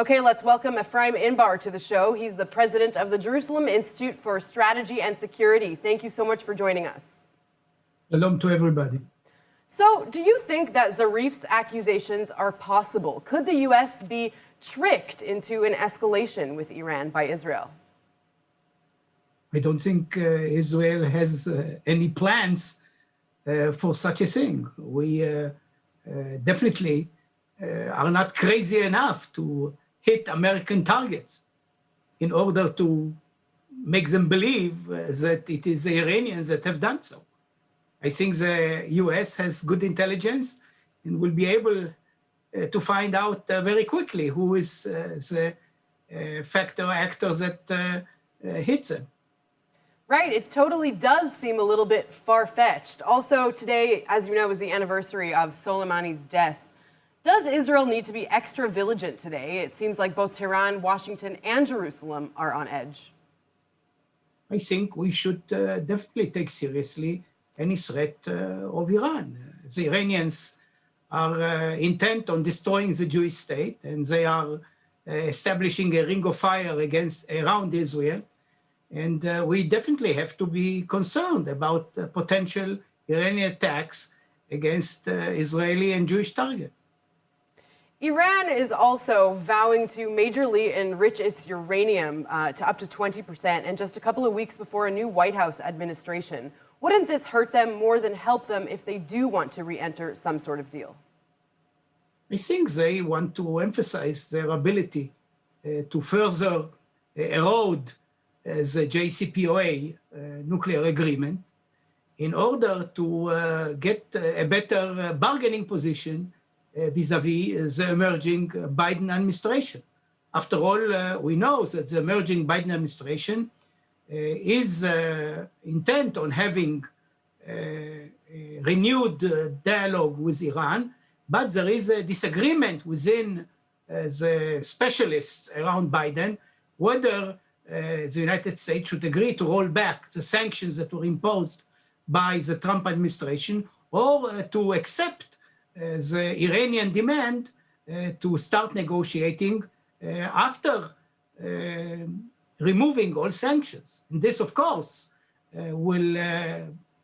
Okay, let's welcome Efraim Inbar to the show. He's the president of the Jerusalem Institute for Strategy and Security. Thank you so much for joining us. Shalom to everybody. So, do you think that Zarif's accusations are possible? Could the U.S. be tricked into an escalation with Iran by Israel? I don't think Israel has any plans for such a thing. We definitely are not crazy enough to hit American targets in order to make them believe that it is the Iranians that have done so. I think the US has good intelligence and will be able to find out very quickly who is the actor that hits them. Right, it totally does seem a little bit far-fetched. Also, today, as you know, is the anniversary of Soleimani's death. Does Israel need to be extra vigilant today? It seems like both Tehran, Washington, and Jerusalem are on edge. I think we should definitely take seriously any threat of Iran. The Iranians are intent on destroying the Jewish state, and they are establishing a ring of fire around Israel. And we definitely have to be concerned about potential Iranian attacks against Israeli and Jewish targets. Iran is also vowing to majorly enrich its uranium to up to 20%, and just a couple of weeks before a new White House administration. Wouldn't this hurt them more than help them if they do want to re-enter some sort of deal? I think they want to emphasize their ability to further erode the JCPOA nuclear agreement in order to get a better bargaining position vis-a-vis the emerging Biden administration. After all, we know that the emerging Biden administration is intent on having renewed dialogue with Iran, but there is a disagreement within the specialists around Biden whether the United States should agree to roll back the sanctions that were imposed by the Trump administration or to accept the Iranian demand to start negotiating after removing all sanctions. And this, of course, will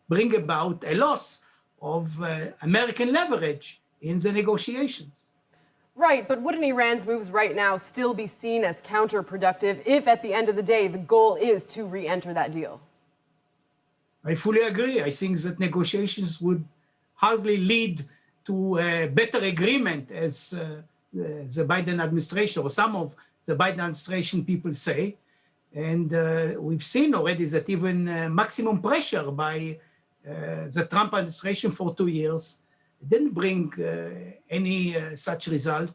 bring about a loss of American leverage in the negotiations. Right, but wouldn't Iran's moves right now still be seen as counterproductive if at the end of the day the goal is to re-enter that deal? I fully agree. I think that negotiations would hardly lead to a better agreement, as the Biden administration or some of the Biden administration people say. And we've seen already that even maximum pressure by the Trump administration for 2 years didn't bring any such result.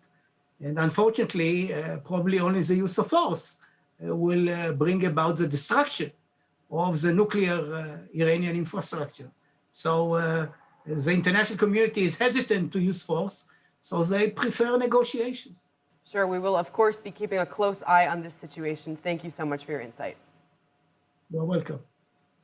And unfortunately, probably only the use of force will bring about the destruction of the nuclear Iranian infrastructure. So the international community is hesitant to use force, so they prefer negotiations. Sure, we will, of course, be keeping a close eye on this situation. Thank you so much for your insight. You're welcome.